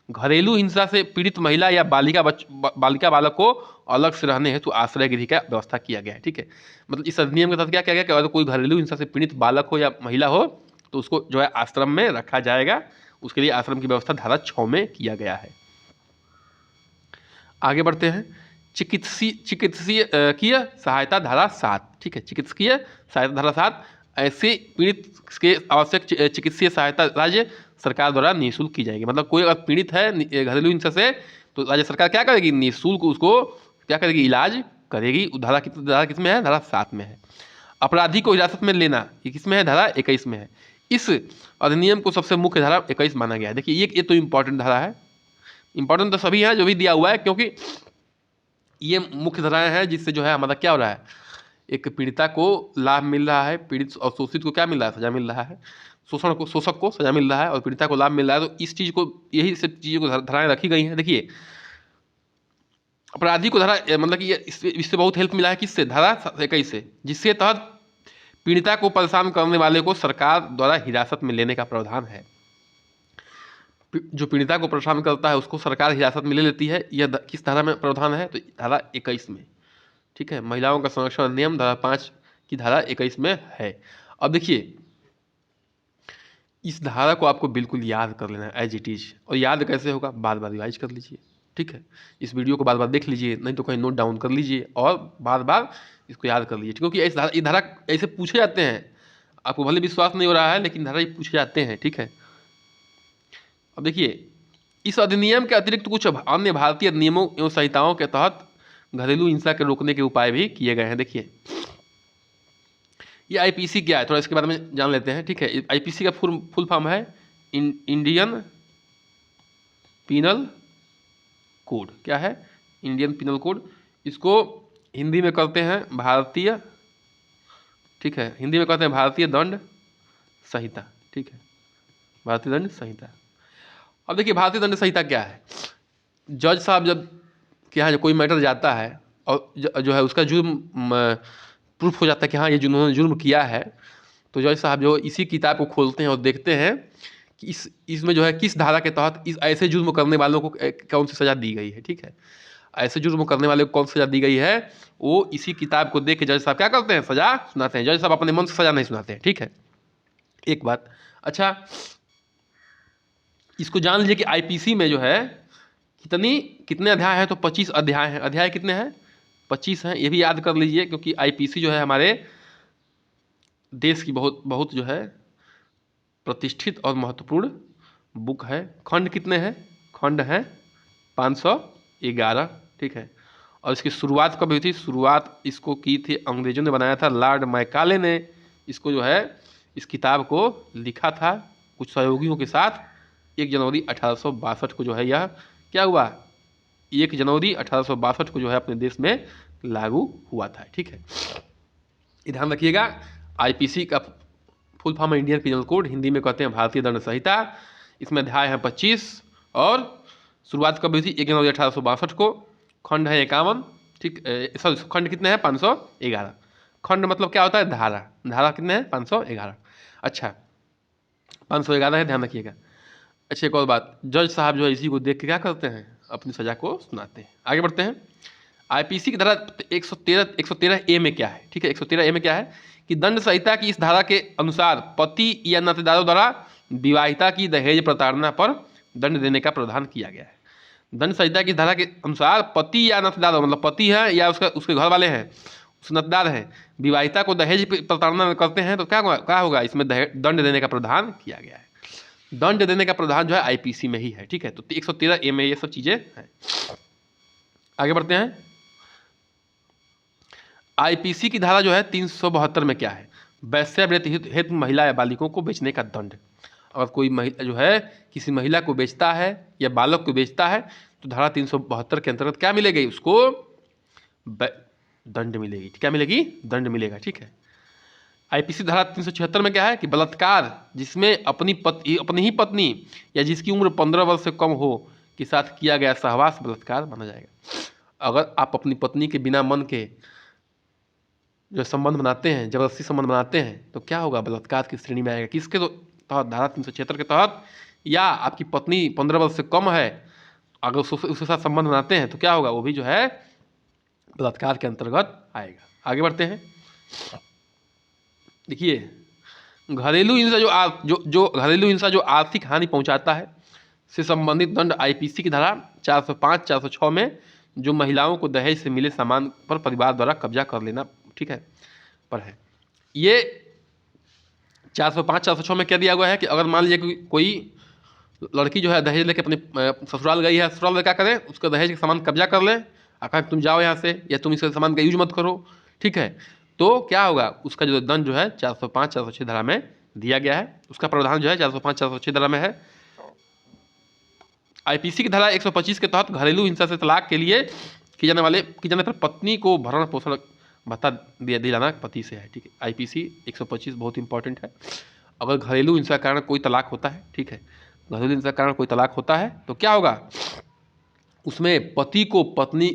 घरेलू हिंसा से पीड़ित महिला या बालिका बालक को अलग से रहने हेतु आश्रय गृह का व्यवस्था किया गया है। ठीक है, मतलब इस अधिनियम के तहत क्या किया गया कि अगर कोई घरेलू हिंसा से पीड़ित बालक हो या महिला हो तो उसको जो है आश्रम में रखा जाएगा, उसके लिए आश्रम की व्यवस्था धारा 6 में किया गया है। आगे बढ़ते हैं, चिकित्सीय सहायता धारा 7। ठीक है, चिकित्सकीय सहायता धारा 7, ऐसे पीड़ित के आवश्यक चिकित्सीय सहायता राज्य सरकार द्वारा निःशुल्क की जाएगी। मतलब कोई अगर पीड़ित है घरेलू हिंसा से तो राज्य सरकार क्या करेगी, निःशुल्क उसको क्या करेगी, इलाज करेगी। धारा किसमें है, धारा 7 में है। अपराधी को हिरासत में लेना, ये किसमें है, धारा 21 में है। इस अधिनियम को सबसे मुख्य धारा 21 माना गया है। देखिए ये तो इंपॉर्टेंट धारा है, इंपॉर्टेंट तो सभी है जो भी दिया हुआ है, क्योंकि ये मुख्य धाराएं हैं जिससे जो है हमारा क्या हो रहा है, एक पीड़िता को लाभ मिल रहा है, पीड़ित और शोषित को क्या मिल रहा है, सजा मिल रहा है। शोषक को सजा मिल रहा है और पीड़िता को लाभ मिल रहा है। तो इस चीज़ को, यही सब चीज़ों को धाराएं रखी गई हैं। देखिए, अपराधी को धारा मतलब कि ये इससे बहुत हेल्प मिला है, किससे, धारा 21 से, जिसके तहत पीड़िता को परेशान करने वाले को सरकार द्वारा हिरासत में लेने का प्रावधान है। जो पीड़िता को परेशान करता है उसको सरकार हिरासत में ले लेती है। यह किस धारा में प्रावधान है, तो धारा 21 में, ठीक है। महिलाओं का संरक्षण अधिनियम धारा 5 की धारा 21 में है। अब देखिए, इस धारा को आपको बिल्कुल याद कर लेना है एज इट इज। और याद कैसे होगा, बार बार रिवाइज कर लीजिए, ठीक है। इस वीडियो को बार बार देख लीजिए, नहीं तो कहीं नोट डाउन कर लीजिए और बार बार इसको याद कर लीजिए, क्योंकि ये धारा ऐसे पूछे जाते हैं। आपको भले विश्वास नहीं हो रहा है, लेकिन धारा ये पूछे जाते हैं, ठीक है। अब देखिए, इस अधिनियम के अतिरिक्त कुछ अन्य भारतीय नियमों एवं संहिताओं के तहत घरेलू हिंसा के रोकने के उपाय भी किए गए हैं। देखिए, ये आईपीसी क्या है, थोड़ा इसके बारे में जान लेते हैं, ठीक है। आईपीसी का फुल फॉर्म है इंडियन पीनल कोड। क्या है, इंडियन पीनल कोड। इसको हिंदी में कहते हैं भारतीय, ठीक है, हिंदी में कहते हैं भारतीय दंड संहिता, ठीक है, भारतीय दंड संहिता। अब देखिए, भारतीय दंड संहिता क्या है। जज साहब जब क्या है, कोई मैटर जाता है और जो है उसका जुर्म प्रूफ हो जाता है कि हाँ ये जिन्होंने जुर्म किया है, तो जज साहब जो इसी किताब को खोलते हैं और देखते हैं कि इसमें जो है किस धारा के तहत इस ऐसे जुर्म करने वालों को कौन सी सज़ा दी गई है, ठीक है। ऐसे जुर्म करने वाले को कौन सी सज़ा दी गई है, वो इसी किताब को देख के जज साहब क्या करते हैं, सज़ा सुनाते हैं। जज साहब अपने मन से सज़ा नहीं सुनाते हैं, ठीक है। एक बात। अच्छा, इसको जान लीजिए कि आईपीसी में जो है कितने अध्याय हैं, तो 25 अध्याय हैं। अध्याय कितने हैं, 25 हैं। ये भी याद कर लीजिए, क्योंकि आईपीसी जो है हमारे देश की बहुत जो है प्रतिष्ठित और महत्वपूर्ण बुक है। खंड कितने हैं, खंड हैं 511, ठीक है। और इसकी शुरुआत कब हुई थी, शुरुआत इसको की थी, अंग्रेजों ने बनाया था, लॉर्ड मैकाले ने इसको जो है इस किताब को लिखा था कुछ सहयोगियों के साथ। 1 जनवरी 1862 को जो है यह क्या हुआ, 1 जनवरी 1862 को जो है अपने देश में लागू हुआ था, ठीक है। ये ध्यान रखिएगा। आईपीसी का फुल फॉर्म है इंडियन पीनल कोड, हिंदी में कहते हैं भारतीय दंड संहिता। इसमें अध्याय है 25 और शुरुआत कब हुई थी, 1 जनवरी 1862 को। खंड है 51, ठीक, सॉरी खंड कितने हैं, 511। खंड मतलब क्या होता है, धारा। धारा कितने हैं, 511। अच्छा, 511 है, ध्यान रखिएगा। अच्छा, एक और बात, जज साहब जो है इसी को देख के क्या करते हैं, अपनी सजा को सुनाते हैं। आगे बढ़ते हैं। आईपीसी की धारा 113 ए में क्या है, ठीक है। 113 ए में क्या है कि दंड संहिता की इस धारा के अनुसार पति या नातेदारों द्वारा विवाहिता की दहेज प्रताड़ना पर दंड देने का प्रावधान किया गया है। दंड संहिता की धारा के अनुसार पति या नातेदारों, मतलब पति है या उसके घर वाले हैं, उसके नातेदार हैं, विवाहिता को दहेज प्रताड़ना करते हैं, तो क्या होगा, इसमें दंड देने का प्रावधान किया गया है। दंड देने का प्रावधान जो है आईपीसी में ही है, ठीक है। तो 113 ए में ये सब चीजें हैं। आगे बढ़ते हैं। आईपीसी की धारा जो है 372 में क्या है, वैश्यावृत्ति हेतु महिला या बालिकों को बेचने का दंड। अगर कोई महिला जो है किसी महिला को बेचता है या बालक को बेचता है, तो धारा 372 के अंतर्गत क्या मिलेगी, उसको दंड मिलेगी। क्या मिलेगी, दंड मिलेगा, ठीक है। आईपीसी धारा 376 में क्या है कि बलात्कार जिसमें अपनी ही पत्नी या जिसकी उम्र 15 वर्ष से कम हो के साथ किया गया सहवास बलात्कार माना जाएगा। अगर आप अपनी पत्नी के बिना मन के जो संबंध बनाते हैं, जबरदस्ती संबंध बनाते हैं, तो क्या होगा, बलात्कार की श्रेणी में आएगा। किसके तहत, धारा 376 के तहत। या आपकी पत्नी 15 वर्ष से कम है, अगर उसके साथ संबंध बनाते हैं, तो क्या होगा, वो भी जो है बलात्कार के अंतर्गत आएगा। आगे बढ़ते हैं। देखिए, घरेलू हिंसा जो घरेलू हिंसा जो आर्थिक हानि पहुंचाता है से संबंधित दंड आईपीसी की धारा 405, 406 में जो महिलाओं को दहेज से मिले सामान पर परिवार द्वारा कब्जा कर लेना, ठीक है, पर है। ये 405, 406 में क्या दिया हुआ है कि अगर मान लीजिए कोई लड़की जो है दहेज लेके अपने ससुराल गई है, ससुराल में क्या करें, उसका दहेज के सामान कब्जा कर लें, आखिर तुम जाओ यहाँ से, या तुम इसके सामान का यूज मत करो, ठीक है, तो क्या होगा, उसका जो दंड जो है 405, 406 धारा में दिया गया है। उसका प्रावधान जो है 405, 406 धारा में है। आईपीसी की धारा 125 के तहत घरेलू हिंसा से तलाक के लिए की जाने पर पत्नी को भरण पोषण भत्ता दिलाना पति से है, ठीक है। आईपीसी 125 बहुत इंपॉर्टेंट है। अगर घरेलू हिंसा के कारण कोई तलाक होता है, ठीक है, घरेलू हिंसा के कारण कोई तलाक होता है तो क्या होगा, उसमें पति को पत्नी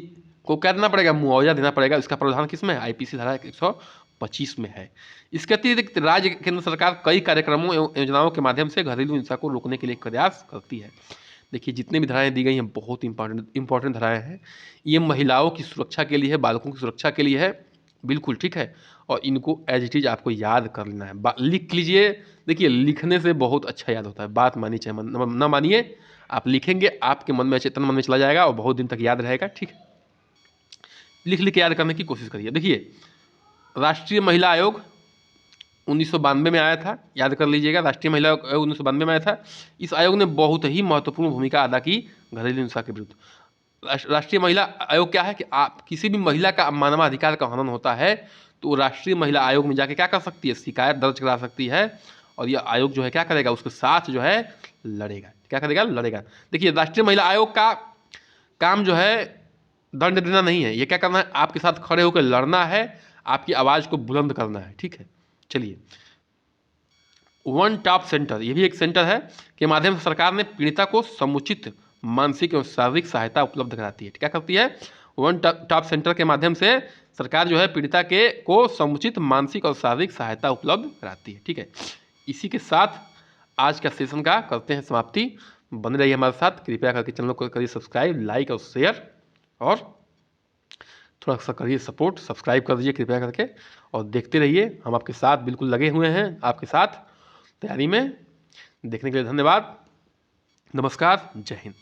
को क्या देना पड़ेगा, मुआवजा देना पड़ेगा। इसका प्रावधान किसमें है, आईपीसी धारा 125 में है। इसके अतिरिक्त राज्य केंद्र सरकार कई कार्यक्रमों एवं योजनाओं के माध्यम से घरेलू हिंसा को रोकने के लिए प्रयास करती है। देखिए जितने भी धाराएं दी गई हैं बहुत इंपॉर्टेंट धाराएं हैं। ये महिलाओं की सुरक्षा के लिए है, बालकों की सुरक्षा के लिए है, बिल्कुल ठीक है। और इनको एज इट इज आपको याद कर लेना है, लिख लीजिए। देखिए लिखने से बहुत अच्छा याद होता है, बात मानिए चाहे न मानिए, आप लिखेंगे आपके मन में, चेतन मन में चला जाएगा और बहुत दिन तक याद रहेगा, ठीक है। लिख के याद करने की कोशिश करिए। देखिए राष्ट्रीय महिला आयोग 1992 में आया था, याद कर लीजिएगा, राष्ट्रीय महिला आयोग 1992 में आया था। इस आयोग ने बहुत ही महत्वपूर्ण भूमिका अदा की घरेलू हिंसा के विरुद्ध। राष्ट्रीय महिला आयोग क्या है कि आप किसी भी महिला का मानवाधिकार का हनन होता है तो राष्ट्रीय महिला आयोग में जाके क्या कर सकती है, शिकायत दर्ज करा सकती है। और यह आयोग जो है क्या करेगा, उसके साथ जो है लड़ेगा, क्या करेगा, लड़ेगा। देखिए राष्ट्रीय महिला आयोग का काम जो है दंड देना नहीं है, ये क्या करना है, आपके साथ खड़े होकर लड़ना है, आपकी आवाज़ को बुलंद करना है, ठीक है। चलिए वन टॉप सेंटर, ये भी एक सेंटर है के माध्यम से सरकार ने पीड़िता को समुचित मानसिक एवं शारीरिक सहायता उपलब्ध कराती है। क्या करती है, वन टॉप सेंटर के माध्यम से सरकार जो है पीड़िता को समुचित मानसिक और शारीरिक सहायता उपलब्ध कराती है, ठीक है। इसी के साथ आज का सेशन का करते हैं समाप्ति। बने रहिए हमारे साथ, कृपया करके चैनल को करिए सब्सक्राइब, लाइक और शेयर, और थोड़ा सा करिए सपोर्ट, सब्सक्राइब कर दीजिए कृपया करके, और देखते रहिए। हम आपके साथ बिल्कुल लगे हुए हैं, आपके साथ तैयारी में। देखने के लिए धन्यवाद, नमस्कार, जय हिंद।